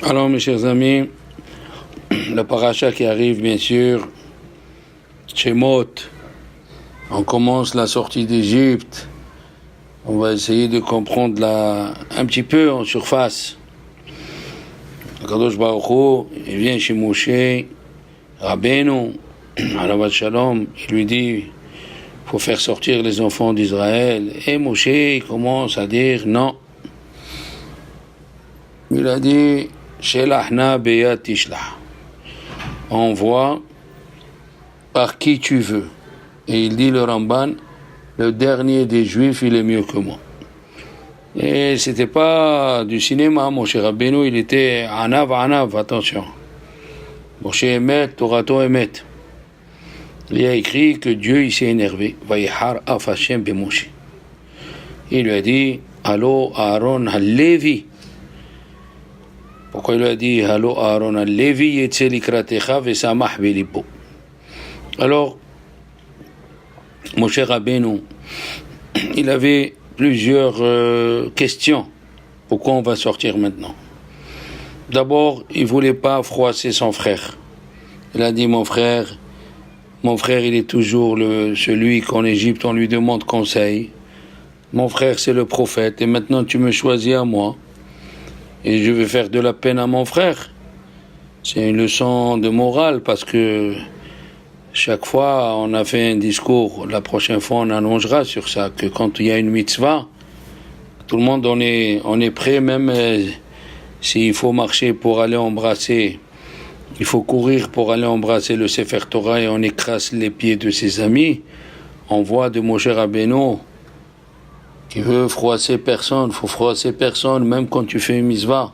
Alors mes chers amis, la paracha qui arrive bien sûr, Shemot, on commence la sortie d'Égypte, on va essayer de comprendre un petit peu en surface. Kadosh Baruch Hu, il vient chez Moshe, Rabbeinu, Alavat Shalom, il lui dit, il faut faire sortir les enfants d'Israël. Et Moshe, il commence à dire non. Il a dit, Shelachna beyat tishlah. Envoie par qui tu veux. Et il dit le Ramban, le dernier des Juifs, il est mieux que moi. Et c'était pas du cinéma, Moshe Rabbeinu, il était anav, attention. Moshe Emet, Torato Emet. Il a écrit que Dieu il s'est énervé. Vayihar af Hashem be Moshe. Il lui a dit, Allo Aaron Halevi. Pourquoi il lui a dit, Allo Aaron Halevi, yetze likratecha vesamach belibo. Alors, Moshe Rabbeinu, il avait plusieurs questions. Pourquoi on va sortir maintenant? D'abord, il ne voulait pas froisser son frère. Il a dit, mon frère, il est toujours celui qu'en Égypte, on lui demande conseil. Mon frère, c'est le prophète, et maintenant tu me choisis à moi. Et je vais faire de la peine à mon frère. C'est une leçon de morale, parce que chaque fois, on a fait un discours. La prochaine fois, on allongera sur ça, que quand il y a une mitzvah, tout le monde, on est prêt, même s'il faut marcher pour aller embrasser, il faut courir pour aller embrasser le Sefer Torah et on écrase les pieds de ses amis. On voit de Moshe Rabbeinu qui veut froisser personne, faut froisser personne, même quand tu fais une mitzvah.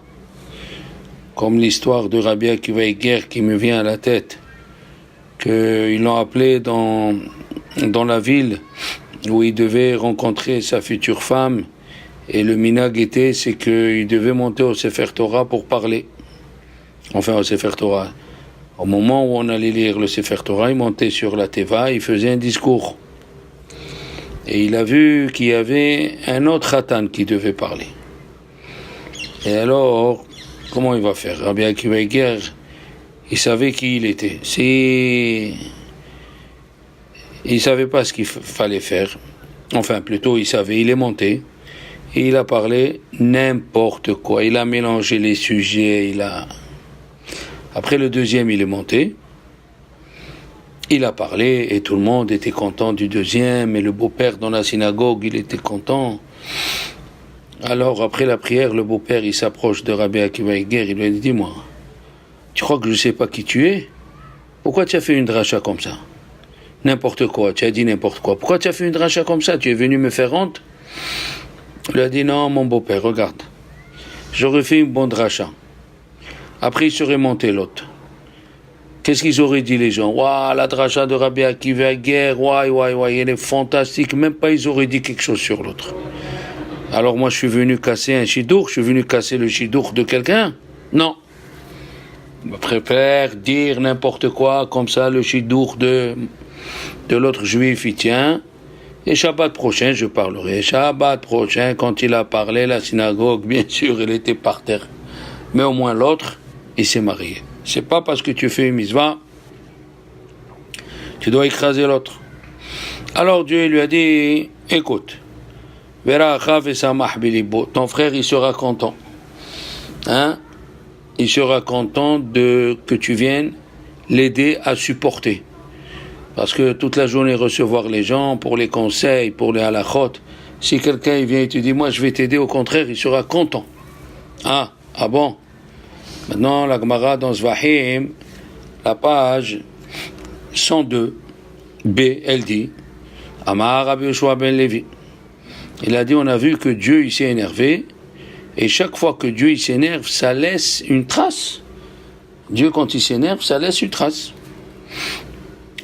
Comme l'histoire de Rabbi Akiva Eiger qui me vient à la tête, qu'ils l'ont appelé dans la ville où il devait rencontrer sa future femme, et le minag était, c'est qu'il devait monter au Sefer Torah pour parler. Enfin, au Sefer Torah. Au moment où on allait lire le Sefer Torah, il montait sur la Teva, il faisait un discours. Et il a vu qu'il y avait un autre Khatan qui devait parler. Et alors, comment il va faire? Rabbi Akiva Eiger, il savait qui il était. Il savait pas ce qu'il fallait faire. Enfin, plutôt, il savait, il est monté. Et il a parlé n'importe quoi. Il a mélangé les sujets, Après le deuxième, il est monté. Il a parlé et tout le monde était content du deuxième. Et le beau-père dans la synagogue, il était content. Alors, après la prière, le beau-père, il s'approche de Rabbi Akiva Eiger. Il lui a dit, dis-moi, tu crois que je ne sais pas qui tu es? Pourquoi tu as fait une dracha comme ça? N'importe quoi, tu as dit n'importe quoi. Pourquoi tu as fait une dracha comme ça? Tu es venu me faire honte? Il lui a dit, non, mon beau-père, regarde. J'aurais fait une bonne dracha. Après, il serait monté l'autre. Qu'est-ce qu'ils auraient dit les gens? Waouh, la dracha de Rabbi Akiva Eiger, waouh, elle est fantastique. Même pas, ils auraient dit quelque chose sur l'autre. Alors moi, je suis venu casser un shidour, je suis venu casser le shidour de quelqu'un? Non. Je préfère dire n'importe quoi, comme ça, le shidour de l'autre juif, il tient. Et Shabbat prochain, je parlerai. Shabbat prochain, quand il a parlé, la synagogue, bien sûr, elle était par terre. Mais au moins l'autre, il s'est marié. C'est pas parce que tu fais une mitzvah, tu dois écraser l'autre. Alors Dieu lui a dit, écoute, ton frère, il sera content. Hein? Il sera content que tu viennes l'aider à supporter. Parce que toute la journée recevoir les gens pour les conseils, pour les halachot, si quelqu'un il vient et te dit, moi je vais t'aider, au contraire, il sera content. Ah bon? Maintenant, la Gemara dans Zvahim, la page 102b, elle dit, Amar Rabbi Yoshua ben Levi. Il a dit, on a vu que Dieu il s'est énervé, et chaque fois que Dieu il s'énerve, ça laisse une trace. Dieu, quand il s'énerve, ça laisse une trace.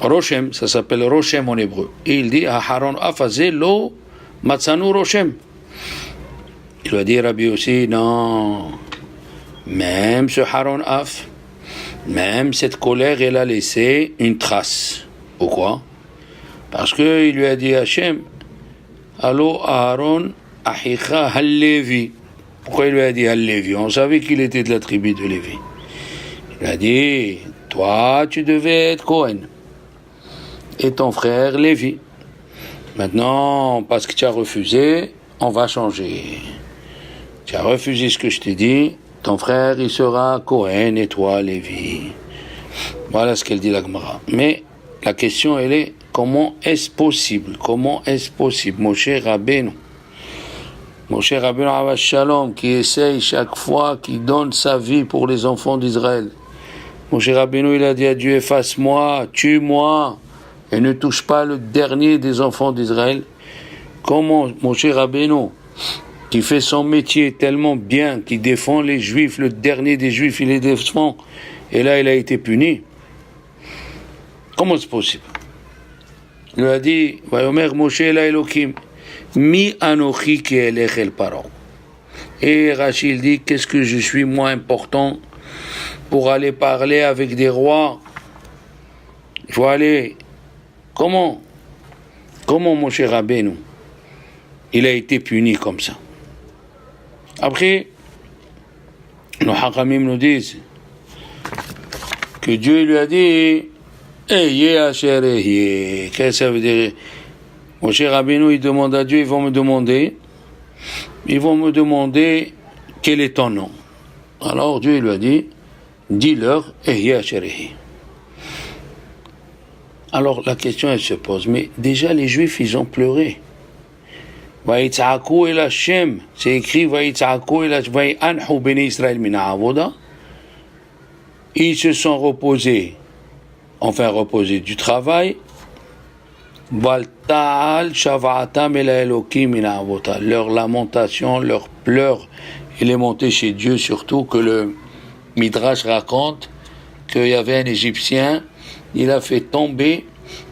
Roshem, ça s'appelle Roshem en hébreu. Et il dit, Aharon afazé lo matzanu Roshem. Il va dire Rabbi aussi, non, même ce Haron Af, même cette colère, elle a laissé une trace. Pourquoi? Parce qu'il lui a dit Hachem, Allo Aaron Achicha Halevi. Pourquoi il lui a dit Al-Lévi? On savait qu'il était de la tribu de Lévi. Il a dit, toi, tu devais être Cohen. Et ton frère Lévi. Maintenant, parce que tu as refusé, on va changer. Tu as refusé ce que je t'ai dit, ton frère, il sera Cohen et toi, Lévi. Voilà ce qu'elle dit la Gemara. Mais la question, elle est, comment est-ce possible? Comment est-ce possible? Moshe Rabbeinu, Avash Shalom, qui essaye chaque fois, qui donne sa vie pour les enfants d'Israël. Moshe Rabbeinu, il a dit à Dieu, efface-moi, tue-moi, et ne touche pas le dernier des enfants d'Israël. Comment Moshe Rabbeinu, qui fait son métier tellement bien, qui défend les Juifs, le dernier des Juifs, il les défend, et là il a été puni? Comment c'est possible? Il lui a dit, Vayomer Moshe la Elokim, mi anochi ki elech el paro. Et Rachid dit, qu'est-ce que je suis moins important pour aller parler avec des rois? Il faut aller. Comment Moshe Rabbeinu, il a été puni comme ça? Après, nos Hakamim nous disent que Dieu lui a dit, Eyeh Asher Eyeh. Qu'est-ce que ça veut dire? Moshe Rabbeinu, il demande à Dieu, ils vont me demander quel est ton nom. Alors Dieu lui a dit, dis-leur, Eyeh Asher Eyeh. Alors la question elle se pose, mais déjà les Juifs ils ont pleuré. Vaïtzaku el Hashem, c'est écrit Vaïtzaku el Hashem, Vaïanhu beni Israël mina avoda. Ils se sont reposés du travail. Valtal shavaatam el Elokim mina avoda. Leur lamentation, leur pleurs, il est monté chez Dieu, surtout que le Midrash raconte qu'il y avait un Égyptien. Il a fait tomber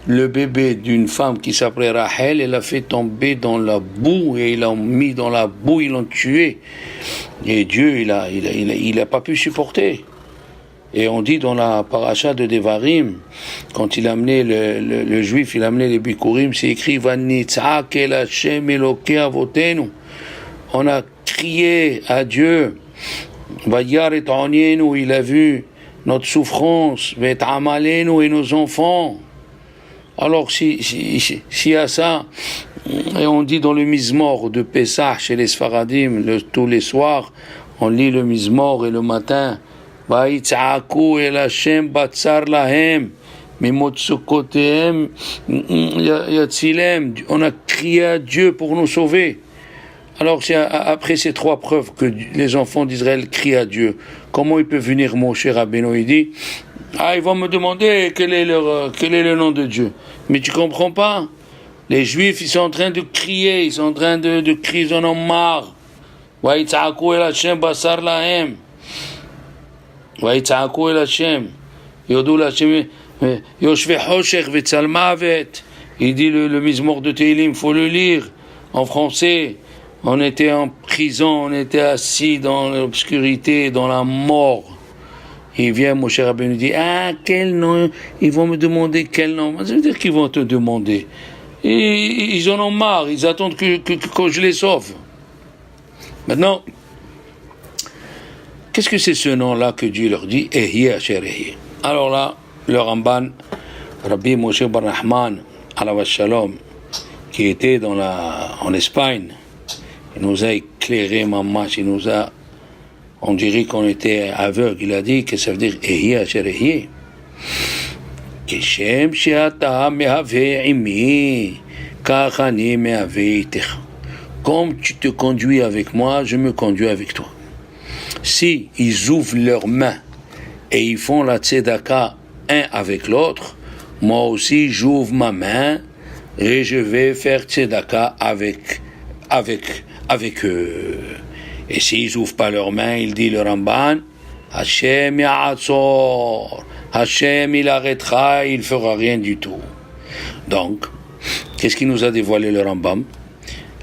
le bébé d'une femme qui s'appelait Rachel, il l'a fait tomber dans la boue, et ils l'ont mis dans la boue, ils l'ont tué. Et Dieu, il a pas pu supporter. Et on dit dans la paracha de Devarim, quand il a amené le juif, il a amené les Bikurim, c'est écrit Vanitzak el Hashem Elokei avotenu. On a crié à Dieu, Vayar et Onienu, il a vu notre souffrance, Vet Amalenu et nos enfants. Alors, s'il y a ça, et on dit dans le Mizmor de Pessah chez les Sfaradim, tous les soirs, on lit le Mizmor et le matin, Vaïtzaku el Hashem batzar lahem, mimotsukotehem yatzilem. On a crié à Dieu pour nous sauver. Alors, après ces trois preuves que les enfants d'Israël crient à Dieu, comment il peut venir Moshe Rabbeinu? Il dit, ils vont me demander quel est le nom de Dieu. Mais tu comprends pas? Les Juifs, ils sont en train de crier, ils en ont marre. Vaïtzaku el Hashem basar lahem. Vaïtzaku el Hashem. Yodu l'Hashem. Yoshve choshech vetzal mavet. Il dit le Mizmor de Tehillim, il faut le lire en français. On était en prison, on était assis dans l'obscurité, dans la mort. Il vient, Moshe Rabbeinu dit, quel nom? Ils vont me demander quel nom. Ça veut dire qu'ils vont te demander. Et ils en ont marre, ils attendent que je les sauve. Maintenant, qu'est-ce que c'est ce nom-là que Dieu leur dit? Eyeh Asher Eyeh. Alors là, le Ramban, Rabbi Moshe bar Nachman, Alav Shalom, qui était en Espagne, il nous a éclairé, on dirait qu'on était aveugle. Il a dit que ça veut dire Eyeh Asher Eyeh. Keshem she'ata mehave imi, kach ani mehave itecha. Comme tu te conduis avec moi, je me conduis avec toi. Si ils ouvrent leurs mains et ils font la tzedaka un avec l'autre, moi aussi j'ouvre ma main et je vais faire tzedaka avec eux. Et s'ils n'ouvrent pas leurs mains, il dit le Ramban, Hashem ya'atzor, Hashem il arrêtera, il ne fera rien du tout. Donc, qu'est-ce qui nous a dévoilé le Rambam?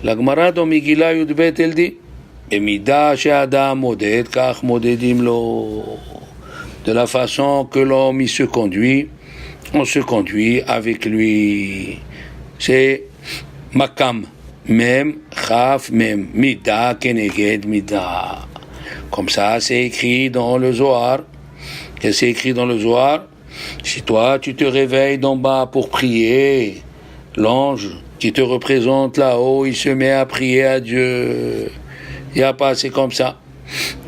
La Gemara dans Megillah Yudbet, elle dit, Emida she'adam moded, kach modedim lo. De la façon que l'homme il se conduit, on se conduit avec lui. C'est Makam Mem, Chaf, Mem, Mida, Keneged, Mida. Comme ça, c'est écrit dans le Zohar. Et c'est écrit dans le Zohar. Si toi, tu te réveilles d'en bas pour prier, l'ange qui te représente là-haut, il se met à prier à Dieu. Il n'y a pas, c'est comme ça.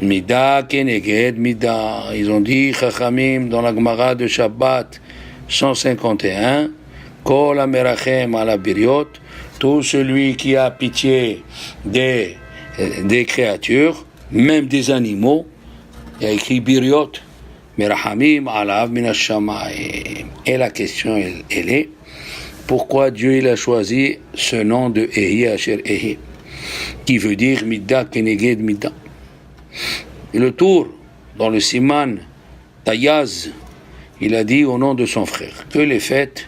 Mida, Keneged, Mida. Ils ont dit, Chachamim, dans la Gemara de Shabbat 151, Kol Amerachem ala Biriot, tout celui qui a pitié des créatures, même des animaux, il y a écrit Biriot, Merahamim alav minashamayim. Et la question, elle est, pourquoi Dieu il a choisi ce nom de Ehi Asher Ehi, qui veut dire Midda Keneged Midda. Et le tour, dans le Siman Tayaz, il a dit au nom de son frère que les fêtes,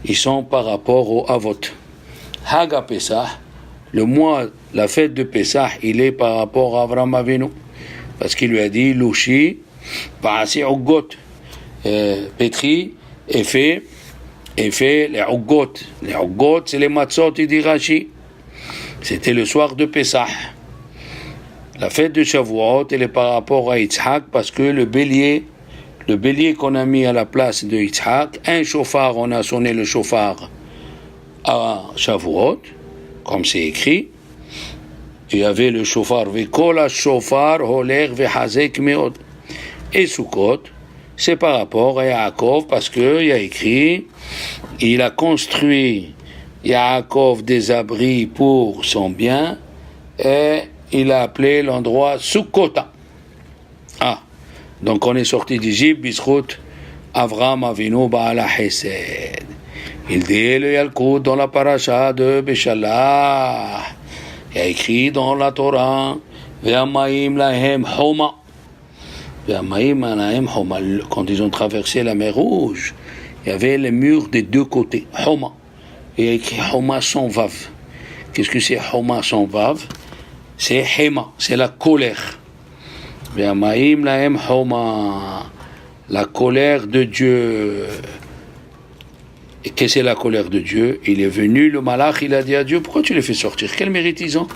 ils sont par rapport au Avot. Haga Pesach, le mois, la fête de Pesach, il est par rapport à Avram Avinu, parce qu'il lui a dit Louchi, Paasi Ugot, pétri et fait les Ugot. Les Ugot, c'est les matzot, il dit Rashi. C'était le soir de Pesach. La fête de Shavuot, elle est par rapport à Yitzhak, parce que le bélier qu'on a mis à la place de Yitzhak, un chauffard, on a sonné le chauffard à Shavuot, comme c'est écrit. Il y avait le chauffard, Vekol ha-shofar holer vehazek meod. Et Sukkot, c'est par rapport à Yaakov, parce qu'il y a écrit, il a construit Yaakov des abris pour son bien, et il a appelé l'endroit Sukkota. Ah, donc on est sorti d'Égypte, Bizchut, Avram Avinu Ba'ala Hesed. Il dit le Yalkut dans la paracha de Beshalach. Il y a écrit dans la Torah, Ve'amayim lahem homa. Ve'amayim lahem homa. Quand ils ont traversé la mer Rouge, il y avait les murs des deux côtés, homa. Il y a écrit homa sans vav. Qu'est-ce que c'est homa sans vav? C'est hema, c'est la colère. Ve'amayim lahem homa. La colère de Dieu. Et qu'est-ce que c'est la colère de Dieu? Il est venu, le malach, il a dit à Dieu, pourquoi tu les fais sortir? Quel mérite ils ont?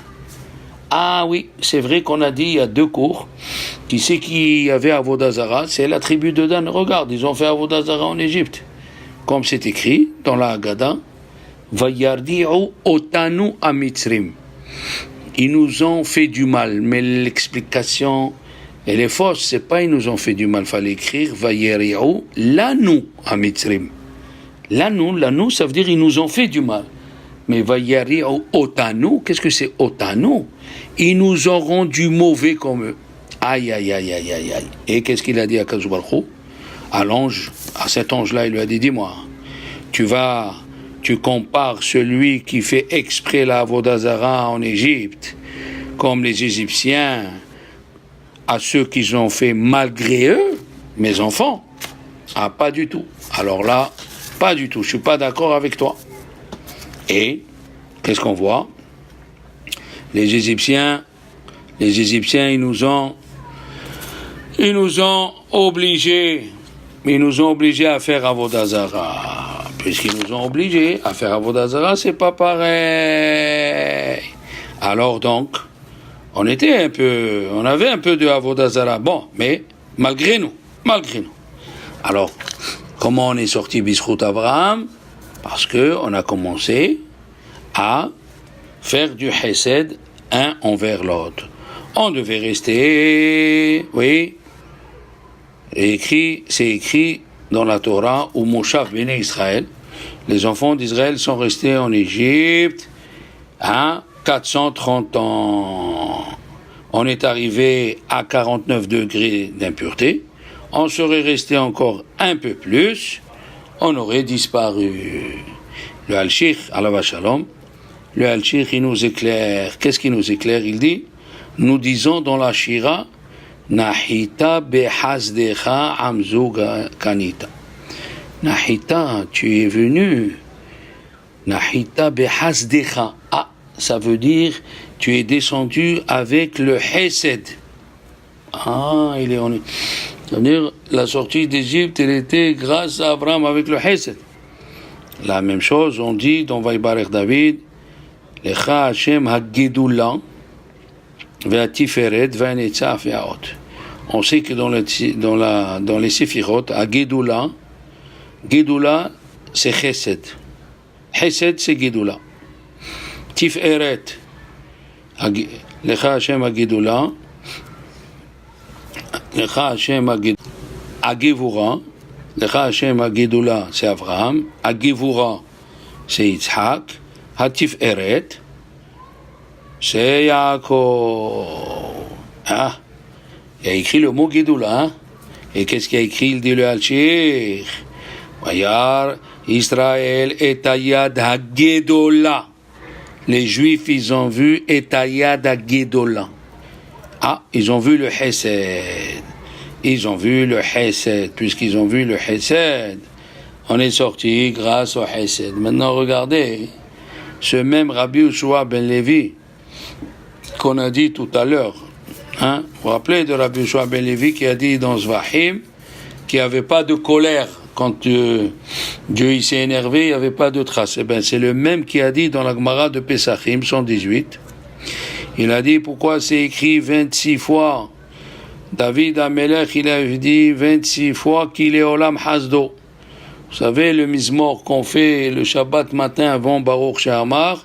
Ah oui, c'est vrai qu'on a dit il y a 2 cours, qui c'est qui avait Avodah Zara? C'est la tribu de Dan. Regarde, ils ont fait Avodah Zara en Égypte. Comme c'est écrit dans la Haggadah, Vayardi'u otanu amitzrim. Ils nous ont fait du mal, mais l'explication, elle est fausse, c'est pas ils nous ont fait du mal, il fallait écrire Vayari'u lanu amitzrim. L'anu, ça veut dire ils nous ont fait du mal. Mais Vayari otanu, qu'est-ce que c'est otanu? Ils nous ont rendu mauvais comme eux. Aïe, aïe, aïe, aïe, aïe, aïe. Et qu'est-ce qu'il a dit à Kadosh Baruch Hu? À l'ange, à cet ange-là, il lui a dit, dis-moi, tu compares celui qui fait exprès la Avodah Zara en Égypte, comme les Égyptiens, à ceux qui ont fait malgré eux, mes enfants? Ah, pas du tout. Alors là, pas du tout, je suis pas d'accord avec toi. Et qu'est-ce qu'on voit? Les Égyptiens, ils nous ont obligés à faire Avodah Zara. Puisqu'ils nous ont obligés à faire Avodah Zara, c'est pas pareil. Alors donc, on avait un peu de Avodah Zara, bon, mais malgré nous. Alors, comment on est sorti Bizchut Abraham? Parce que on a commencé à faire du Hesed un envers l'autre. On devait rester, oui, c'est écrit dans la Torah, où Moshav Bnei Israël, les enfants d'Israël sont restés en Égypte 430 ans. On est arrivé à 49 degrés d'impureté. On serait resté encore un peu plus, on aurait disparu. Le Al-Shikh, Alav Shalom, le Al-Shikh, il nous éclaire. Qu'est-ce qu'il nous éclaire? Il dit, nous disons dans la Shira, Nahita behazdecha amzug kanita. Nahita, tu es venu. Nahita behazdecha. Ah, ça veut dire, tu es descendu avec le Hesed. Ah, c'est-à-dire, la sortie d'Égypte, elle était grâce à Abraham avec le Hesed. La même chose, on dit dans Vaïbarech David, Lecha Hashem ha-Gedula ve'atiferet ve'anetzach ve'aot. On sait que dans les séphirot, ha-Gedula, Gedula, c'est Chesed. Chesed, c'est Gedula. Tiferet, Lecha Hashem ha-Gedula, Lecha Hashem ha-Gevura, Lecha Hashem ha-Gedula, c'est Abraham, ha-Gevura, c'est Yitzhak, ha-Tiferet, c'est Yaakov. Ah, il a écrit le mot Gedula, hein? Et qu'est-ce qu'il a écrit? Il dit le Alchir. Vayar Israël et Ayad ha-Gedola. Les Juifs, ils ont vu et Ayad ha-Gedola. Ah, ils ont vu le Hesed. Ils ont vu le Hesed. Puisqu'ils ont vu le Hesed, on est sorti grâce au Hesed. Maintenant, regardez, ce même Rabbi Yoshua ben Levi qu'on a dit tout à l'heure, hein? Vous vous rappelez de Rabbi Yoshua ben Levi qui a dit dans Zvahim qu'il n'y avait pas de colère. Quand Dieu il s'est énervé, il n'y avait pas de trace. Eh bien, c'est le même qui a dit dans la Gemara de Pesachim 118. Il a dit pourquoi c'est écrit 26 fois. David Amelech, il a dit 26 fois qu'il est Olam Hasdo. Vous savez, le Mizmor qu'on fait le Shabbat matin avant Baruch She'amar,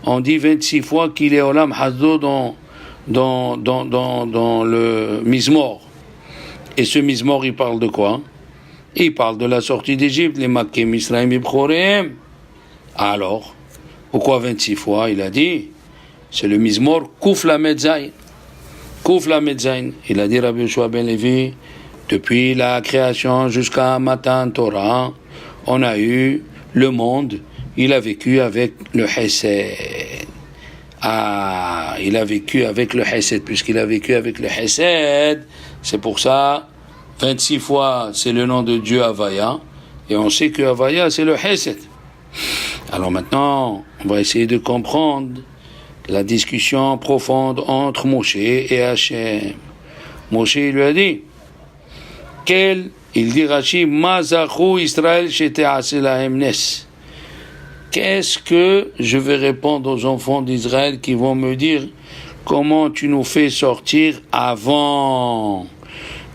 on dit 26 fois qu'il est Olam Hasdo dans le Mizmor. Et ce Mizmor, il parle de quoi? Il parle de la sortie d'Égypte, les Makkim, Misraïm et Bchoreim. Alors, pourquoi 26 fois? Il a dit, c'est le Mizmor Kouf Lamed Zayin. Kouf Lamed Zayin. Il a dit Rabbi Yoshua ben Levi, depuis la création jusqu'à Matan Torah, on a eu le monde, il a vécu avec le Hesed. Ah, il a vécu avec le Hesed, puisqu'il a vécu avec le Hesed, c'est pour ça, 26 fois, c'est le nom de Dieu Havaya, et on sait que Havaya, c'est le Hesed. Alors maintenant, on va essayer de comprendre la discussion profonde entre Moshe et Hachem. Moshe lui a dit, il dit Rashi, Mazachu Israël shete'aselahem nes. Qu'est-ce que je vais répondre aux enfants d'Israël qui vont me dire, comment tu nous fais sortir avant?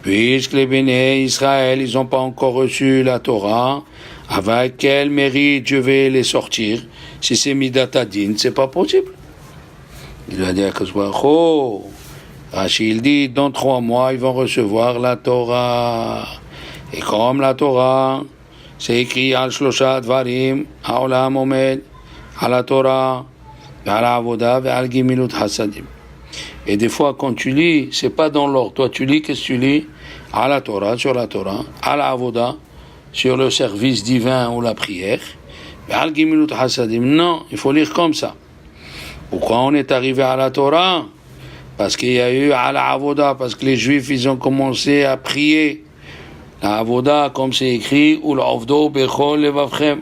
Puisque les béné Israël, ils n'ont pas encore reçu la Torah, avec quel mérite je vais les sortir? Si c'est Midatadin, c'est pas possible. Il va dire que Rashi, il dit, dans 3 mois, ils vont recevoir la Torah. Et comme la Torah, c'est écrit al Shlosha Dvarim, Haolam Omed, à la Torah, à la Avoda, et al Gimilut Hasadim. Et des fois, quand tu lis, c'est pas dans l'ordre. Toi, tu lis, qu'est-ce que tu lis? À la Torah, sur la Torah, à la Avoda, sur le service divin ou la prière, et al Gimilut Hasadim. Non, il faut lire comme ça. Pourquoi on est arrivé à la Torah? Parce qu'il y a eu à la Avoda, parce que les Juifs, ils ont commencé à prier. La Avoda, comme c'est écrit, ou l'Avdo Bechol Levavchem,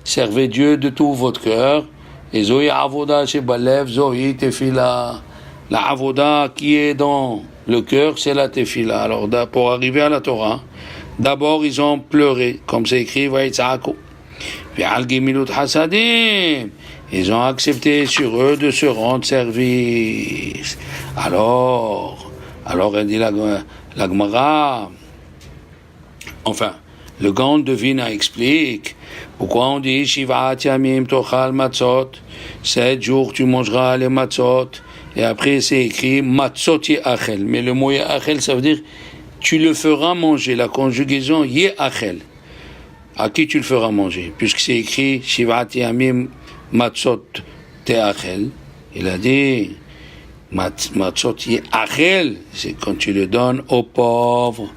servez Dieu de tout votre cœur. Et Zohi Avoda Shebalev, Zohi Tefila. La Avoda qui est dans le cœur, c'est la Tefila. Alors, pour arriver à la Torah, d'abord, ils ont pleuré, comme c'est écrit, Vaïtzaako. Puis Al Gimilut Hasadim. Ils ont accepté sur eux de se rendre service. Alors, elle dit la Gemara. Enfin, le Gaon de Vina explique pourquoi on dit Shivat Yamim Tochal Matzot, 7 jours tu mangeras les matzot, et après c'est écrit Matzot Yeachel. Mais le mot Yeachel, ça veut dire tu le feras manger. La conjugaison Yeachel. À qui tu le feras manger? Puisque c'est écrit Shivat Yamim Matzot Teachel, il a dit Matzot Yeachel, c'est quand tu le donnes aux pauvres.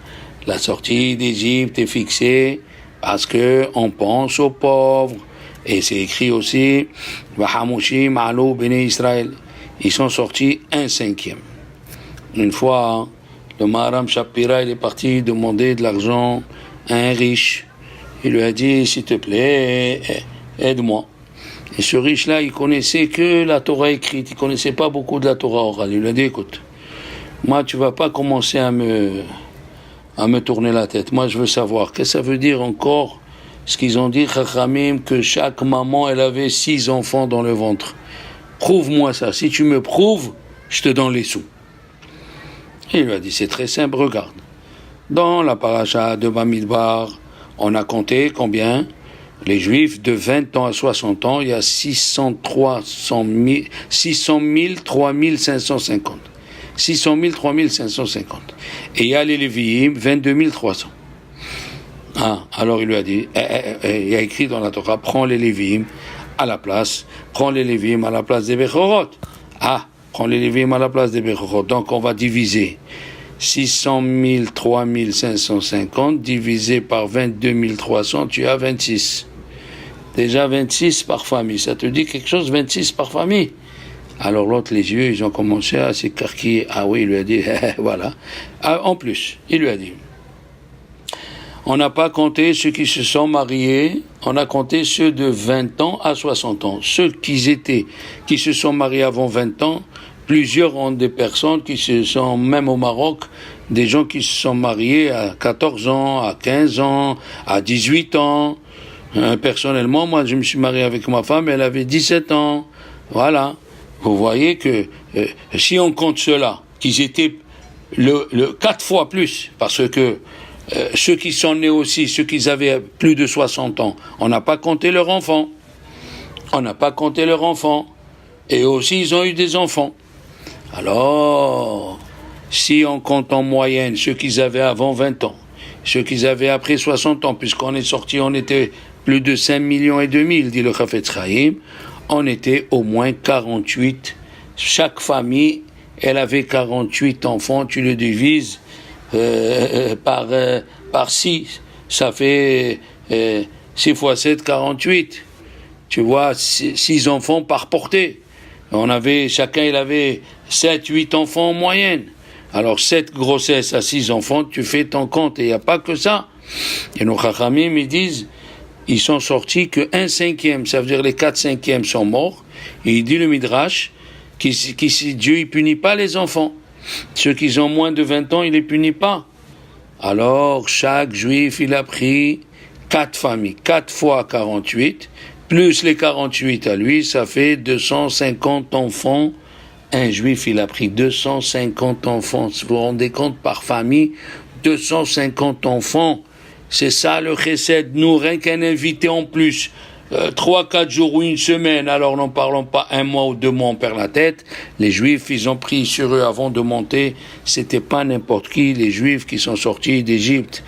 La sortie d'Égypte est fixée parce que on pense aux pauvres. Et c'est écrit aussi Vahamushim Alou Bnei Israël. Ils sont sortis 1/5. Une fois, le Maharam Shapira, il est parti demander de l'argent à un riche. Il lui a dit, s'il te plaît, aide-moi. Et ce riche-là, il connaissait que la Torah écrite, il connaissait pas beaucoup de la Torah orale. Il lui a dit, écoute, moi, tu vas pas commencer à me tourner la tête. Moi, je veux savoir, qu'est-ce que ça veut dire encore, ce qu'ils ont dit, Chachamim, que chaque maman, elle avait 6 enfants dans le ventre. Prouve-moi ça. Si tu me prouves, je te donne les sous. Et il lui a dit, c'est très simple, regarde. Dans la paracha de Bamidbar, on a compté combien? Les Juifs de 20 ans à 60 ans, il y a 600 000, 3550. 600 000, 3550. Et il y a les Lévi'im, 22 300. Ah, alors il lui a dit, il y a écrit dans la Torah, prends les Lévi'im à la place, prends les Lévi'im à la place des Bechorot. Ah, prends les Lévi'im à la place des Bechorot. Donc on va diviser 600 000, 3550 divisé par 22 300, tu as 26. Déjà 26 par famille. Ça te dit quelque chose, 26 par famille? Alors l'autre, les yeux, ils ont commencé à s'écarquiller. Ah oui, il lui a dit, voilà. Ah, en plus, il lui a dit, on n'a pas compté ceux qui se sont mariés, on a compté ceux de 20 ans à 60 ans. Ceux qui se sont mariés avant 20 ans, plusieurs ont des personnes qui se sont, même au Maroc, des gens qui se sont mariés à 14 ans, à 15 ans, à 18 ans. Personnellement, moi, je me suis marié avec ma femme, elle avait 17 ans. Voilà. Vous voyez que si on compte cela, qu'ils étaient le 4 fois plus, parce que ceux qui sont nés aussi, ceux qui avaient plus de 60 ans, on n'a pas compté leurs enfants. On n'a pas compté leurs enfants. Et aussi, ils ont eu des enfants. Alors, si on compte en moyenne ceux qu'ils avaient avant 20 ans, ceux qu'ils avaient après 60 ans, puisqu'on est sorti, on était plus de 5 millions et demi, dit le Chafetz Chaim, on était au moins 48. Chaque famille, elle avait 48 enfants, tu le divises par 6, ça fait 6 fois 7, 48. Tu vois, 6 enfants par portée. Chacun il avait 7, 8 enfants en moyenne. Alors 7 grossesses à 6 enfants, tu fais ton compte, et il n'y a pas que ça. Et nos Chachamim, ils disent, ils sont sortis que 1/5, ça veut dire les 4/5 sont morts. Et il dit le Midrash, Dieu il punit pas les enfants. Ceux qui ont moins de 20 ans, il les punit pas. Alors chaque Juif, il a pris 4 familles, 4 fois 48, plus les 48 à lui, ça fait 250 enfants. Un Juif, il a pris 250 enfants. Vous vous rendez compte, par famille, 250 enfants. C'est ça le chesed. Nous, rien qu'un invité en plus, 3-4 jours ou une semaine, alors n'en parlons pas 1 mois ou 2 mois, on perd la tête. Les Juifs, ils ont pris sur eux avant de monter. C'était pas n'importe qui, les Juifs qui sont sortis d'Égypte.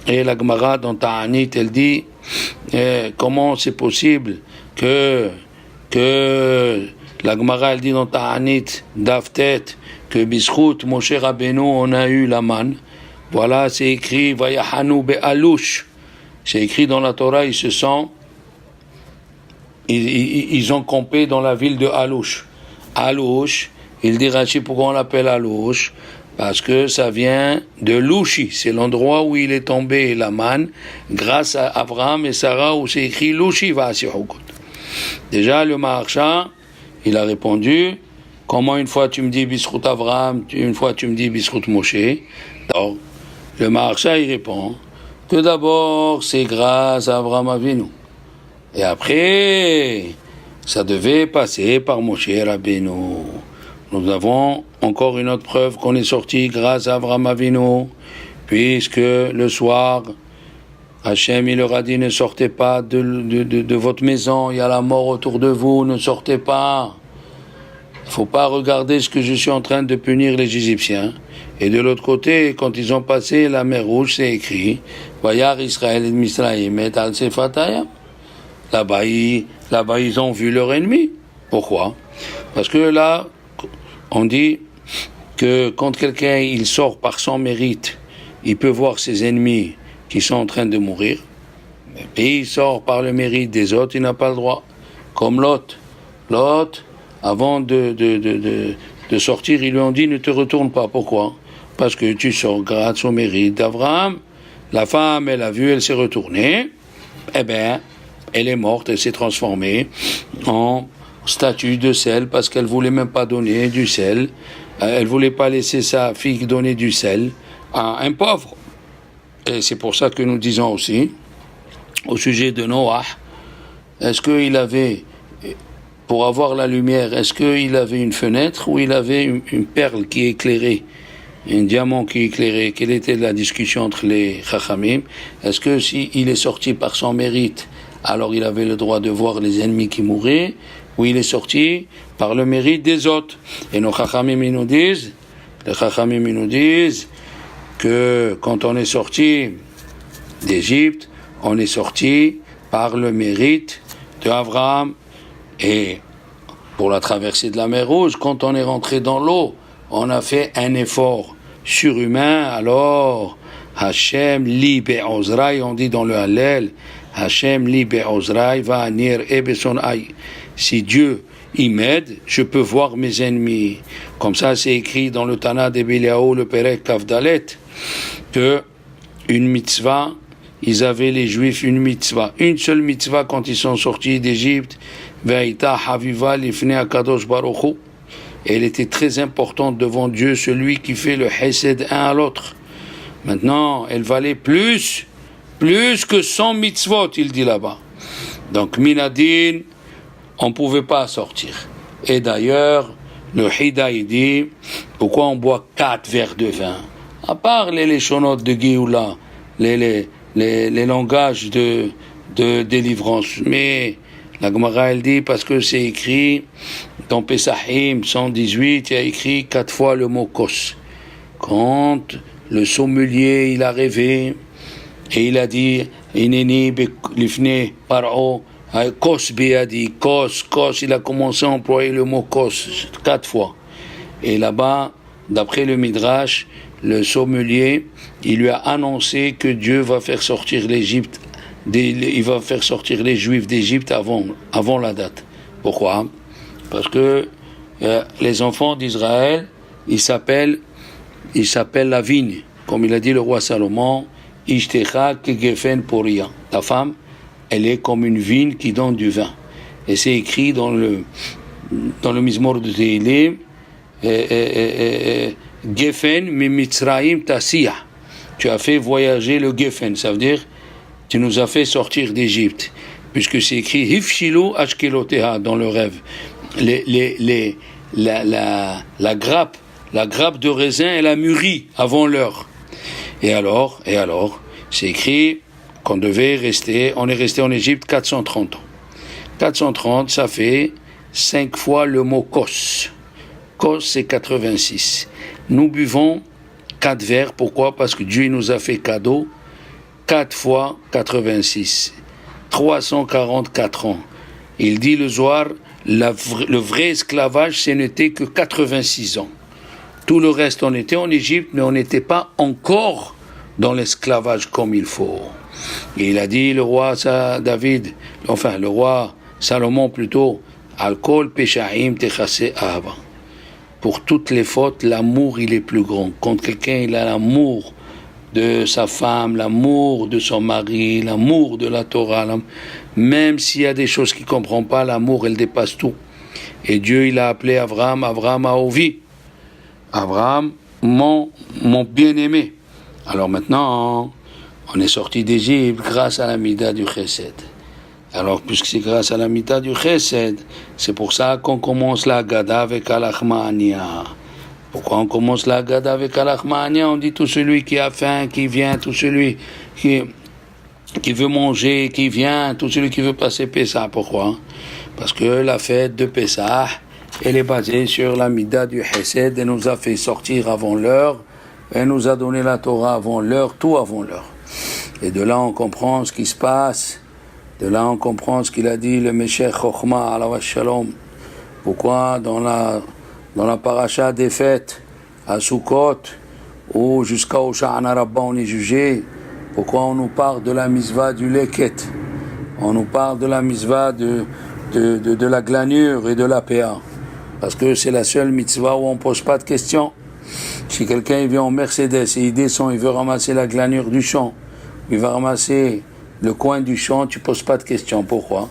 Et la Gemara dans Ta'anit, elle dit, comment c'est possible que la Gemara, elle dit dans Ta'anit, Daftet, que Bisrout, Moshe Rabbeinu, on a eu la manne. Voilà, c'est écrit, Vayahanu be'alouch. C'est écrit dans la Torah, ils ont campé dans la ville de Alouch. Alouch, il dit Rashi, pourquoi on l'appelle Alouch? Parce que ça vient de Louchi, c'est l'endroit où il est tombé la manne, grâce à Abraham et Sarah, où c'est écrit Louchi va Hukot. Déjà, le Maharsha, il a répondu, comment une fois tu me dis Bisrout Abraham, une fois tu me dis Bisrout Moshe? Alors, le Maharsha, il répond que d'abord, c'est grâce à Abraham Avinu. Et après, ça devait passer par Moshe Rabbeinu. Nous avons encore une autre preuve qu'on est sorti grâce à Abraham Avinu, puisque le soir, Hachem, il leur a dit, ne sortez pas de votre maison, il y a la mort autour de vous, ne sortez pas. Il ne faut pas regarder ce que je suis en train de punir les Égyptiens. Et de l'autre côté, quand ils ont passé la mer Rouge, c'est écrit, Vayar Israël et Misraïm et al Sefataya. Là-bas, ils ont vu leur ennemi. Pourquoi? Parce que là, on dit que quand quelqu'un il sort par son mérite, il peut voir ses ennemis qui sont en train de mourir. Et il sort par le mérite des autres, il n'a pas le droit. Comme Lot. Lot, avant de sortir, ils lui ont dit ne te retourne pas. Pourquoi? Parce que tu sors grâce au mérite d'Abraham. La femme, elle a vu, elle s'est retournée. Eh bien, elle est morte, elle s'est transformée en statue de sel parce qu'elle voulait même pas donner du sel. Elle voulait pas laisser sa fille donner du sel à un pauvre. Et c'est pour ça que nous disons aussi, au sujet de Noah, est-ce qu'il avait pour avoir la lumière, est-ce qu'il avait une fenêtre ou il avait une perle qui éclairait, un diamant qui éclairait? Quelle était la discussion entre les Chachamim? Est-ce que s'il est sorti par son mérite, alors il avait le droit de voir les ennemis qui mouraient, ou il est sorti par le mérite des autres? Et nos Chachamim nous disent, les Chachamim nous disent que quand on est sorti d'Égypte, on est sorti par le mérite d'Abraham. Et pour la traversée de la mer Rouge, quand on est rentré dans l'eau, on a fait un effort surhumain. Alors Hashem li be'ozrai, on dit dans le Hallel, Hashem li be'ozrai va anir ebeson ay. Si Dieu il m'aide, je peux voir mes ennemis. Comme ça, c'est écrit dans le Tana de Biliaou, le Perek Kavdalet, que une mitzvah, ils avaient les Juifs une mitzvah, une seule mitzvah quand ils sont sortis d'Égypte. Ve'aita haviva lifnei akadosh baruch hu. Elle était très importante devant Dieu, celui qui fait le chesed un à l'autre. Maintenant, elle valait plus que 100 mitzvot, il dit là-bas. Donc, minadin, on ne pouvait pas sortir. Et d'ailleurs, le Hida, il dit, pourquoi on boit 4 verres de vin? À part les léchonotes de Géoula, les langages de délivrance. Mais la Gemara, elle dit, parce que c'est écrit, dans Pesachim 118, il y a écrit 4 fois le mot kos. Quand le sommelier, il a rêvé, et il a dit, Ineni lifne paro, kos beadi, kos, il a commencé à employer le mot kos 4 fois. Et là-bas, d'après le Midrash, le sommelier, il lui a annoncé que Dieu va faire sortir l'Égypte, il va faire sortir les Juifs d'Égypte avant la date. Pourquoi? Parce que les enfants d'Israël, ils s'appellent la vigne, comme il a dit le roi Salomon, Ishtecha kegefen poria. Ta femme, elle est comme une vigne qui donne du vin. Et c'est écrit dans le Mizmor de Tehillim, Gefen mi Mitzrayim tasiya. Tu as fait voyager le Gefen, ça veut dire tu nous as fait sortir d'Égypte, puisque c'est écrit Hifshilu ashkeloteha dans le rêve. La grappe de raisin, elle a mûri avant l'heure. Et alors, c'est écrit qu'on devait rester, on est resté en Égypte 430 ans. 430, ça fait 5 fois le mot kos. Kos, c'est 86. Nous buvons 4 verres, pourquoi? Parce que Dieu nous a fait cadeau 4 fois 86. 344 ans. Il dit le Zohar, le vrai esclavage, ce n'était que 86 ans. Tout le reste, on était en Égypte, mais on n'était pas encore dans l'esclavage comme il faut. Et il a dit, le roi Salomon plutôt, Al-Kol Peshaim Techase Ahava. Pour toutes les fautes, l'amour, il est plus grand. Quand quelqu'un, il a l'amour de sa femme, l'amour de son mari, l'amour de la Torah, même s'il y a des choses qu'il ne comprend pas, l'amour, elle dépasse tout. Et Dieu, il a appelé Abraham Aovi. Abraham, mon bien-aimé. Alors maintenant, on est sorti d'Égypte grâce à la Mida du Chesed. Alors, puisque c'est grâce à la Mida du Chesed, c'est pour ça qu'on commence la Gada avec Al-Achmania. Pourquoi on commence la Gada avec Al-Achmania? On dit tout celui qui a faim, qui vient, tout celui qui veut manger, qui vient, tout celui qui veut passer Pessah. Pourquoi? Parce que la fête de Pessah, elle est basée sur la Mida du Chesed, elle nous a fait sortir avant l'heure, elle nous a donné la Torah avant l'heure, tout avant l'heure. Et de là on comprend ce qui se passe, de là on comprend ce qu'il a dit le Meshech Chochma alav Shalom. Pourquoi dans la paracha des fêtes à Sukkot, ou jusqu'à Hosha'ana Rabbah on est jugé, pourquoi on nous parle de la mitzvah du leket? On nous parle de la mitzvah de la glanure et de la péa. Parce que c'est la seule mitzvah où on ne pose pas de questions. Si quelqu'un il vient en Mercedes et il descend, il veut ramasser la glanure du champ, il va ramasser le coin du champ, tu ne poses pas de questions. Pourquoi?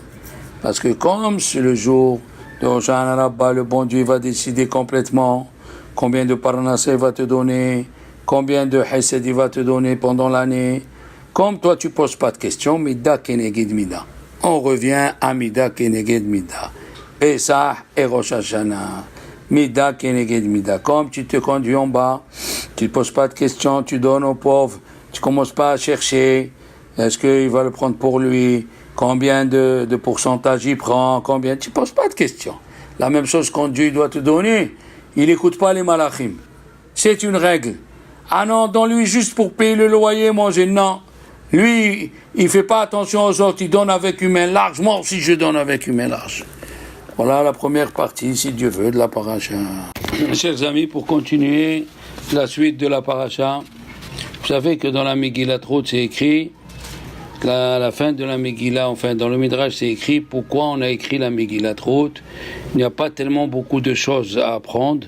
Parce que comme c'est le jour de Hosha'ana Rabbah, le bon Dieu va décider complètement combien de parnassé il va te donner, combien de chesed il va te donner pendant l'année. Comme toi tu ne poses pas de questions, mida keneged mida. On revient à mida keneged mida. Pesach et Rosh Hashanah. Mida keneged mida. Comme tu te conduis en bas, tu ne poses pas de questions, tu donnes aux pauvres, tu ne commences pas à chercher, est-ce qu'il va le prendre pour lui, combien de pourcentage il prend, combien, tu ne poses pas de questions. La même chose quand Dieu doit te donner, il n'écoute pas les malachim. C'est une règle. Ah non, donne-lui juste pour payer le loyer, manger. Non. Lui, il ne fait pas attention aux autres, il donne avec une main large. Moi aussi, je donne avec une main large. Voilà la première partie, si Dieu veut, de la paracha. Chers amis, pour continuer la suite de la paracha, vous savez que dans la Megillat Ruth, c'est écrit, à la fin de la Megillah, enfin dans le Midrash, c'est écrit pourquoi on a écrit la Megillat Ruth. Il n'y a pas tellement beaucoup de choses à apprendre.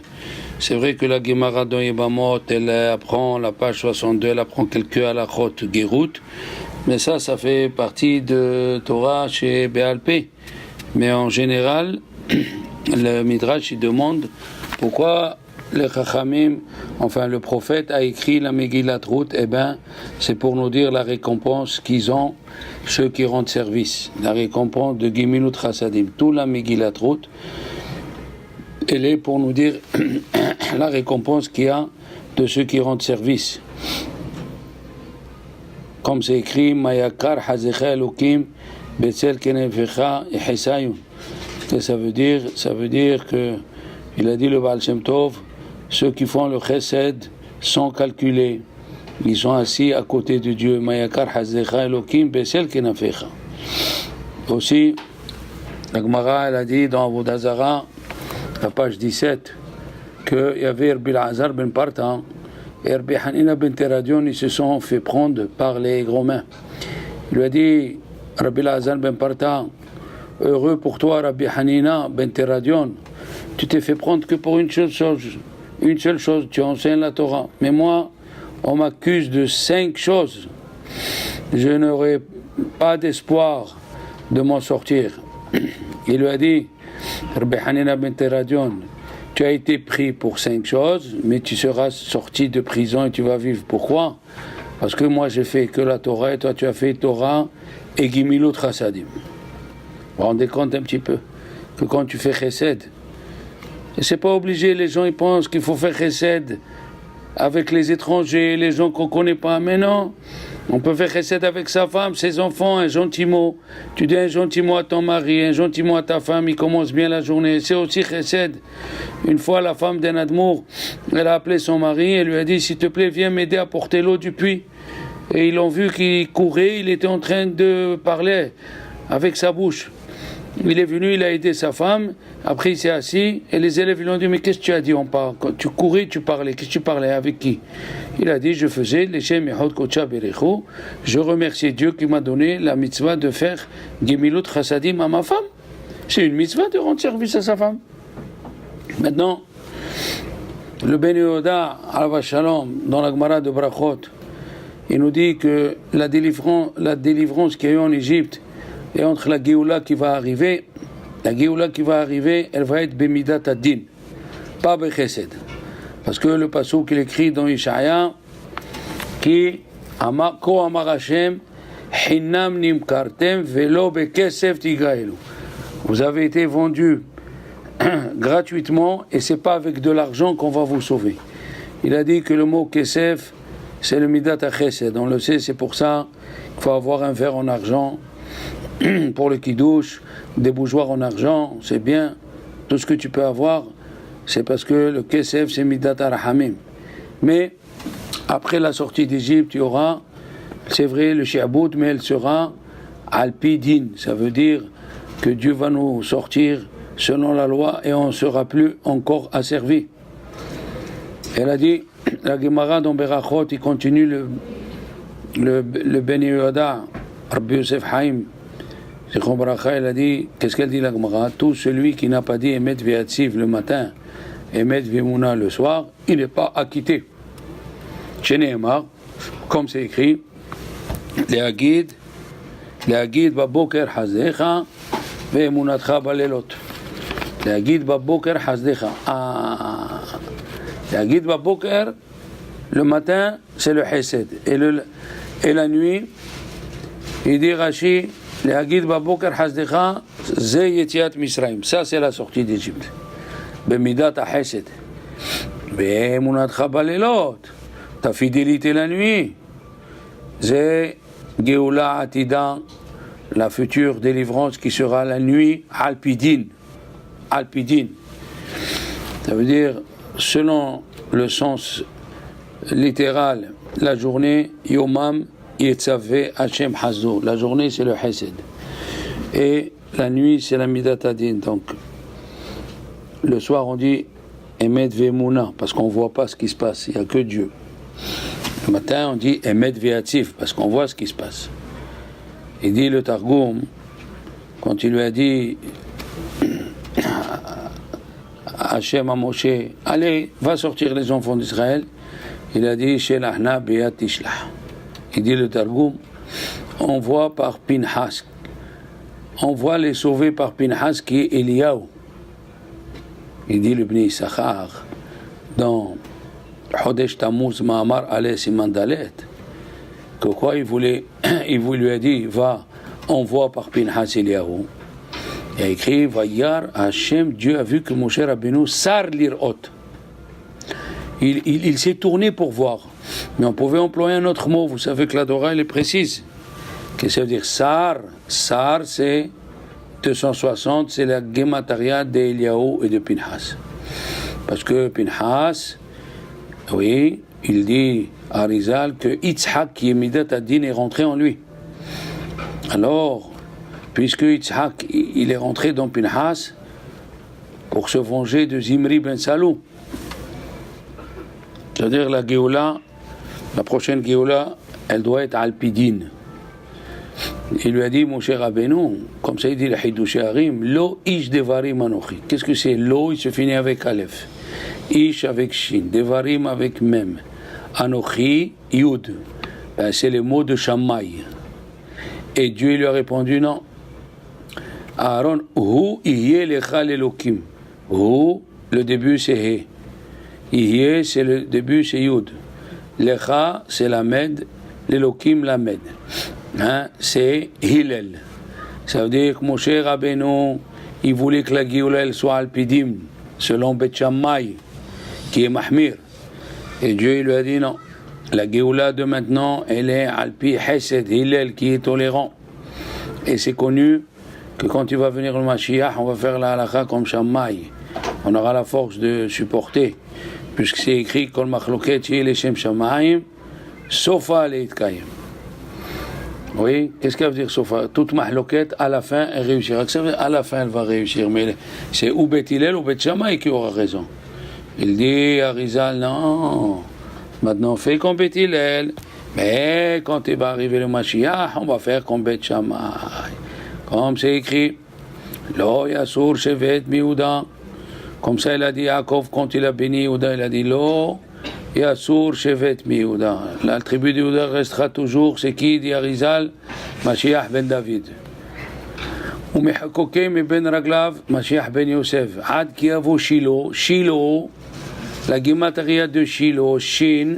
C'est vrai que la Gemara dans Yebamot, elle apprend, la page 62, elle apprend quelques halachot Gerut, mais ça fait partie de Torah chez Béal Pé. Mais en général, le Midrash, il demande pourquoi le Chachamim, enfin le prophète a écrit la Megillat Ruth. Eh bien, c'est pour nous dire la récompense qu'ils ont, ceux qui rendent service. La récompense de Gemilut Chassadim. Tout la Megillat Ruth, elle est pour nous dire la récompense qu'il y a de ceux qui rendent service. Comme c'est écrit, Mayakar Hazecha Elokim Betzel Kenefecha Ehesayun. Ça veut dire que, il a dit le Baal Shem Tov, ceux qui font le chesed sont calculés. Ils sont assis à côté de Dieu. Mayakar Hazecha Elokim Betzel Kenefecha. Aussi, la Gemara, elle a dit dans Avodah Zarah, la page 17, qu'il y avait Rabbi Elazar ben Parta et Rabbi Hanina ben Teradion, ils se sont fait prendre par les Romains. Il lui a dit, Rabbi Elazar ben Parta, heureux pour toi, Rabbi Hanina ben Teradion, tu t'es fait prendre que pour une seule chose, tu enseignes la Torah. Mais moi, on m'accuse de 5 choses. Je n'aurai pas d'espoir de m'en sortir. Il lui a dit, Rabbi Hanina ben Teradion, tu as été pris pour 5 choses, mais tu seras sorti de prison et tu vas vivre. Pourquoi? Parce que moi j'ai fait que la Torah et toi tu as fait Torah et Gemilut Chassadim. Vous vous rendez compte un petit peu que quand tu fais Chesed, et c'est pas obligé, les gens ils pensent qu'il faut faire Chesed avec les étrangers, les gens qu'on ne connaît pas, mais non. On peut faire chesed avec sa femme, ses enfants, un gentil mot. Tu dis un gentil mot à ton mari, un gentil mot à ta femme, il commence bien la journée. C'est aussi chesed. Une fois, la femme d'un admour, elle a appelé son mari et lui a dit, s'il te plaît, viens m'aider à porter l'eau du puits. Et ils l'ont vu qu'il courait, il était en train de parler avec sa bouche. Il est venu, il a aidé sa femme, après il s'est assis, et les élèves lui ont dit, mais qu'est-ce que tu as dit? Quand tu courais, tu parlais, qu'est-ce que tu parlais? Avec qui? Il a dit, je faisais l'Eshem Echad Kocha Berechu, je remercie Dieu qui m'a donné la mitzvah de faire Gemilut Chassadim à ma femme. C'est une mitzvah de rendre service à sa femme. Maintenant, le Ben Yehuda, Alav Shalom, dans la Gemara de Brachot, il nous dit que la délivrance qu'il y a eu en Égypte, et entre la Géoula qui va arriver, elle va être Bemidat Ad-Din, pas Bechesed. Parce que le passouk qu'il écrit dans Ishaïa, qui Ko Amar Hashem, Hinam Nimkartem Velo Bekesef Tigaelu. Vous avez été vendus gratuitement et c'est pas avec de l'argent qu'on va vous sauver. Il a dit que le mot Kesef, c'est le Midat HaChesed. On le sait, c'est pour ça qu'il faut avoir un verre en argent. Pour le kidouche, des bougeoirs en argent, c'est bien. Tout ce que tu peux avoir, c'est parce que le kesef, c'est midat arahamim. Mais après la sortie d'Égypte, il y aura, c'est vrai, le shi'about, mais elle sera alpidin. Ça veut dire que Dieu va nous sortir selon la loi et on ne sera plus encore asservi. Elle a dit, la Gemara dans Berachot, il continue le Ben Yehuda, Rabbi Yosef Haïm, elle a dit, qu'est-ce qu'elle dit la Gemara? Tout celui qui n'a pas dit Emet Ve'atziv le matin, Emet Ve'muna le soir, il n'est pas acquitté. Chez Nehemar, comme c'est écrit, Le'agid baboker hazdecha ve'emunatcha balelot. Le'agid baboker hazdecha. Le'agid baboker, le matin, c'est le chesed. Et la nuit, il dit Rashi, להגיד בבוקר חסדך זה יציאת מצרים, ça c'est la sortie d'Égypte, במידת החסד, באמונתך בלילות, ta fidélité la nuit, זה גאולה עתידה, la future délivrance qui sera la nuit, alpidine, ça veut dire selon le sens littéral, la journée, Yomam Yetzaveh Hashem Hazo. La journée, c'est le Hesed. Et la nuit, c'est la Midat Adin. Donc, le soir, on dit Emet Ve'emuna, parce qu'on ne voit pas ce qui se passe, il n'y a que Dieu. Le matin, on dit Emet Ve'atif, parce qu'on voit ce qui se passe. Il dit le Targum, quand il lui a dit Hashem à Moshe, allez, va sortir les enfants d'Israël, il a dit Shelahna Be'at Tishlah. Il dit le Targum, on voit par Pinhas, on voit les sauver par Pinhas qui est Eliyahu. Il dit le Bnei Issachar dans Chodesh Tammuz Ma'amar Aleh Siman Dalet, que quoi il lui a dit va, on voit par Pinhas Eliyahu. Il a écrit Vayar Hashem, Dieu a vu que Moshe Rabbeinu sar lirot. Il s'est tourné pour voir. Mais on pouvait employer un autre mot. Vous savez que la Torah, elle est précise. Qu'est-ce que ça veut dire sar? Sar, c'est 260, c'est la Gemataria d'Eliyahu et de Pinhas. Parce que Pinhas, oui, il dit à Arizal que Yitzhak, qui est Midat Adin, est rentré en lui. Alors, puisque Yitzhak, il est rentré dans Pinhas pour se venger de Zimri ben Salou. C'est-à-dire la Géoula, la prochaine Géoula, elle doit être alpidine. Il lui a dit, mon cher Rabbeinu, comme ça il dit le Hidush Harim, Lo ish devarim anochi. Qu'est-ce que c'est? Lo, il se finit avec Aleph. Ish avec Shin. Devarim avec Mem. Anochi, Yud. Ben, c'est les mots de Shammai. Et Dieu lui a répondu, non. Aaron, Hu iye lecha lelokim. Hu, le début c'est He. Iye, c'est le début c'est Yud. Lecha, c'est la Med. Lelokim, la Med. Hein, c'est Hillel. Ça veut dire que Moshe Rabbeinu, il voulait que la Géoula soit alpidim, selon Bet Shammai, qui est Mahmir. Et Dieu il lui a dit non. La Géoula de maintenant, elle est alpi Hesed, Hillel, qui est tolérant. Et c'est connu que quand il va venir le Mashiach, on va faire la halakha comme Shammai. On aura la force de supporter, puisque c'est écrit Kol machloket yeh leshem Shammai, sofa leitkayem. Oui, qu'est-ce qu'elle veut dire sofa? Toute mahloquette, à la fin, elle réussira. À la fin, elle va réussir. Mais c'est ou Bet Hillel ou Bet Shammai qui aura raison. Il dit à Rizal, non, maintenant fais comme Bet Hillel, mais quand il va arriver le Mashiach, on va faire comme Bet Shammai. Comme c'est écrit, Lo Yasur Shevet Miouda. Comme ça, il a dit Yaakov quand il a béni Yehuda, il a dit Lo Yasur Shevet Miouda. La tribu de Yehuda restera toujours, c'est qui? Dit Arizal, Mashiach ben David. Ou Mechakoké me ben Raglav, Mashiach ben Yosef. Ad ki avo Shilo, Shilo, la Gemataria de Shilo, Shin,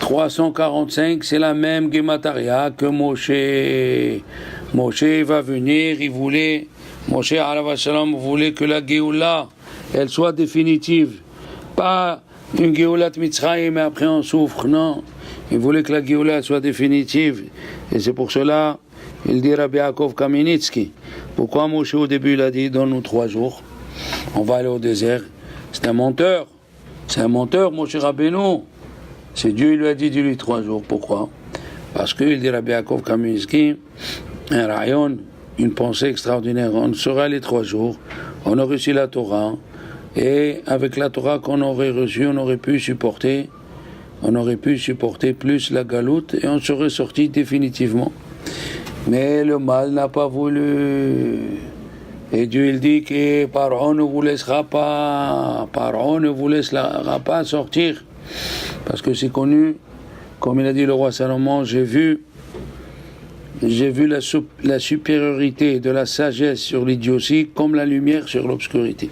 345, c'est la même Gemataria que Moshe. Moshe va venir, il voulait, Moshe alayhi salam voulait que la Géoula, elle soit définitive. Pas une Géoula de Mitzrayim, mais après on souffre, non. Il voulait que la Géoula soit définitive. Et c'est pour cela, il dit Rabbi Yaakov Kaminitsky. Pourquoi Moshe au début il a dit donne-nous 3 jours, on va aller au désert. C'est un menteur. C'est un menteur, Moshe Rabbeinu. C'est Dieu, il lui a dit dis-lui 3 jours. Pourquoi? Parce qu'il dit Rabbi Yaakov Kaminitsky, un rayon, une pensée extraordinaire. On sera les 3 jours, on a reçu la Torah, et avec la Torah qu'on aurait reçue, on aurait pu supporter plus la galoute, et on serait sorti définitivement. Mais le mal n'a pas voulu. Et Dieu il dit que Paro ne vous laissera pas sortir, parce que c'est connu, comme il a dit le roi Salomon, j'ai vu la supériorité de la sagesse sur l'idiotie comme la lumière sur l'obscurité.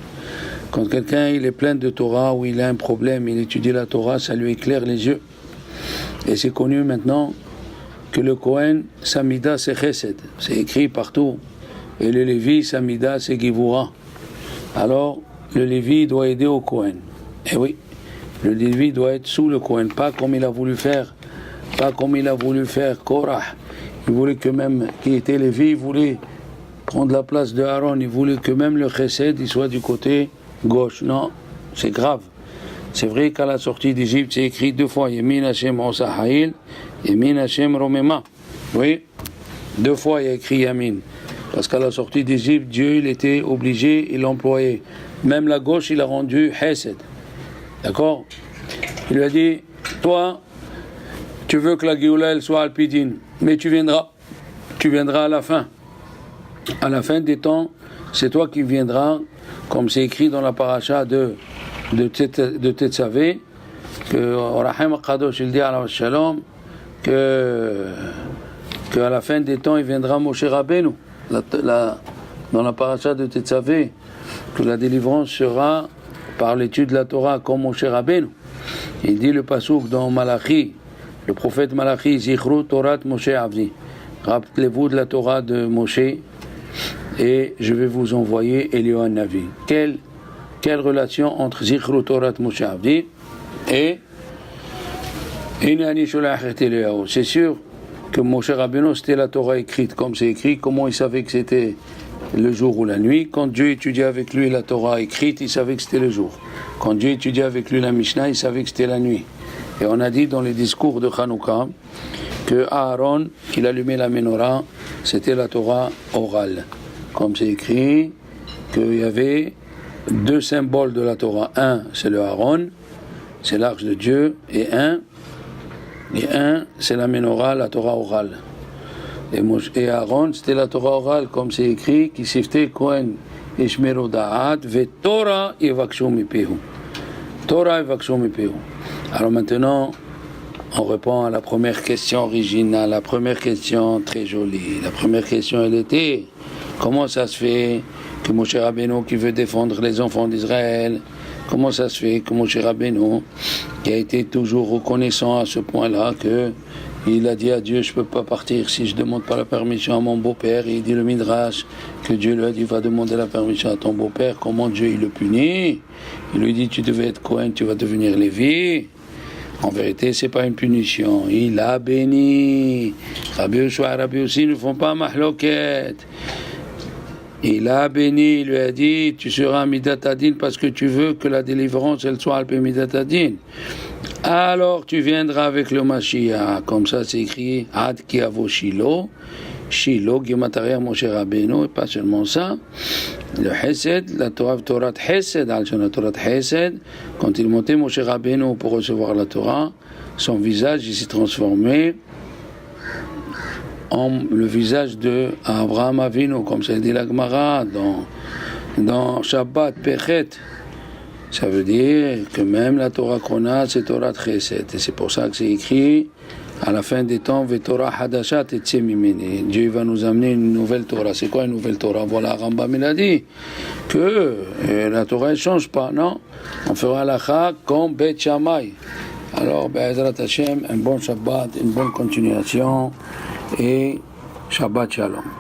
Quand quelqu'un il est plein de Torah ou il a un problème, il étudie la Torah, ça lui éclaire les yeux. Et c'est connu maintenant que le Kohen, Samida, c'est Chesed. C'est écrit partout. Et le Lévi, Samida, c'est Givura. Alors, le Lévi doit aider au Kohen. Eh oui, le Lévi doit être sous le Kohen, pas comme il a voulu faire Korah. Il voulait que même, qui était Lévi, il voulait prendre la place de Aaron, il voulait que même le Chesed, il soit du côté gauche. Non, c'est grave. C'est vrai qu'à la sortie d'Égypte, c'est écrit 2 fois, Yemin Hashem Osahaïl, Yemin Hashem Romema. Oui, 2 fois il y a écrit Yamin. Parce qu'à la sortie d'Égypte, Dieu, il était obligé, il l'employait. Même la gauche, il a rendu Chesed. D'accord? Il lui a dit, toi, tu veux que la Géoula, elle soit alpidine, mais tu viendras à la fin. À la fin des temps, c'est toi qui viendras, comme c'est écrit dans la paracha de Tetzavé, que Rahim Kadosh, il dit à la Shalom, que à la fin des temps, il viendra Moshe Rabbeinu, dans la paracha de Tetzavé, que la délivrance sera par l'étude de la Torah comme Moshe Rabbeinu. Il dit le pasuk dans Malachi, le prophète Malachi, Zichru Torat Moshe Avdi. Rappelez-vous de la Torah de Moshe et je vais vous envoyer Eliyahu Navi. Quelle relation entre Zichru Torat Moshe Avdi et Inani Sholach et Eliyahu? C'est sûr que Moshe Rabbeinu c'était la Torah écrite, comme c'est écrit. Comment il savait que c'était le jour ou la nuit? Quand Dieu étudiait avec lui la Torah écrite, il savait que c'était le jour. Quand Dieu étudiait avec lui la Mishnah, il savait que c'était la nuit. Et on a dit dans les discours de Hanouka que Aaron, il allumait la menorah, c'était la Torah orale. Comme c'est écrit qu'il y avait 2 symboles de la Torah. Un, c'est le Aaron, c'est l'arche de Dieu, et un, c'est la menorah, la Torah orale. Et Aaron, c'était la Torah orale, comme c'est écrit, qui sifte Kohen Ishmeru Da'at, ve Torah yevakshu mipehu. Torah yevakshu mipehu. Alors maintenant, on répond à la première question originale, la première question très jolie. La première question, elle était, comment ça se fait que Moshe Rabbeinu, qui veut défendre les enfants d'Israël, comment ça se fait que Moshe Rabbeinu, qui a été toujours reconnaissant à ce point-là, que il a dit à Dieu, je ne peux pas partir si je ne demande pas la permission à mon beau-père. Et il dit le Midrash, que Dieu lui a dit, va demander la permission à ton beau-père. Comment Dieu il le punit? Il lui dit, tu devais être Kohen, tu vas devenir Lévi. En vérité, ce n'est pas une punition. Il a béni. Rabbi Yoshua et Rabbi aussi ne font pas mahloket. Il a béni, il lui a dit, tu seras Midat Adin parce que tu veux que la délivrance, elle soit Alpé Midat Adin. Alors tu viendras avec le Mashiach. Comme ça, c'est écrit, Ad ki avo Shilo. Shilo, Gemataria Moshe Rabbeinu, et pas seulement ça. Le Hesed, la Torah Hesed, la Torah Hesed, quand il montait Moshe Rabbeinu pour recevoir la Torah, son visage il s'est transformé en le visage de Abraham Avinu, comme ça dit la Gemara dans Shabbat Pechet. Ça veut dire que même la Torah Krona, c'est Torah Chesed. Et c'est pour ça que c'est écrit à la fin des temps, Torah Hadashat et Mimeni. Dieu va nous amener une nouvelle Torah. C'est quoi une nouvelle Torah? Voilà, Rambam il a dit que la Torah ne change pas, non? On fera l'Acha comme Bet Shammai. Alors, Be'ezrat Hashem, un bon Shabbat, une bonne continuation et Shabbat Shalom.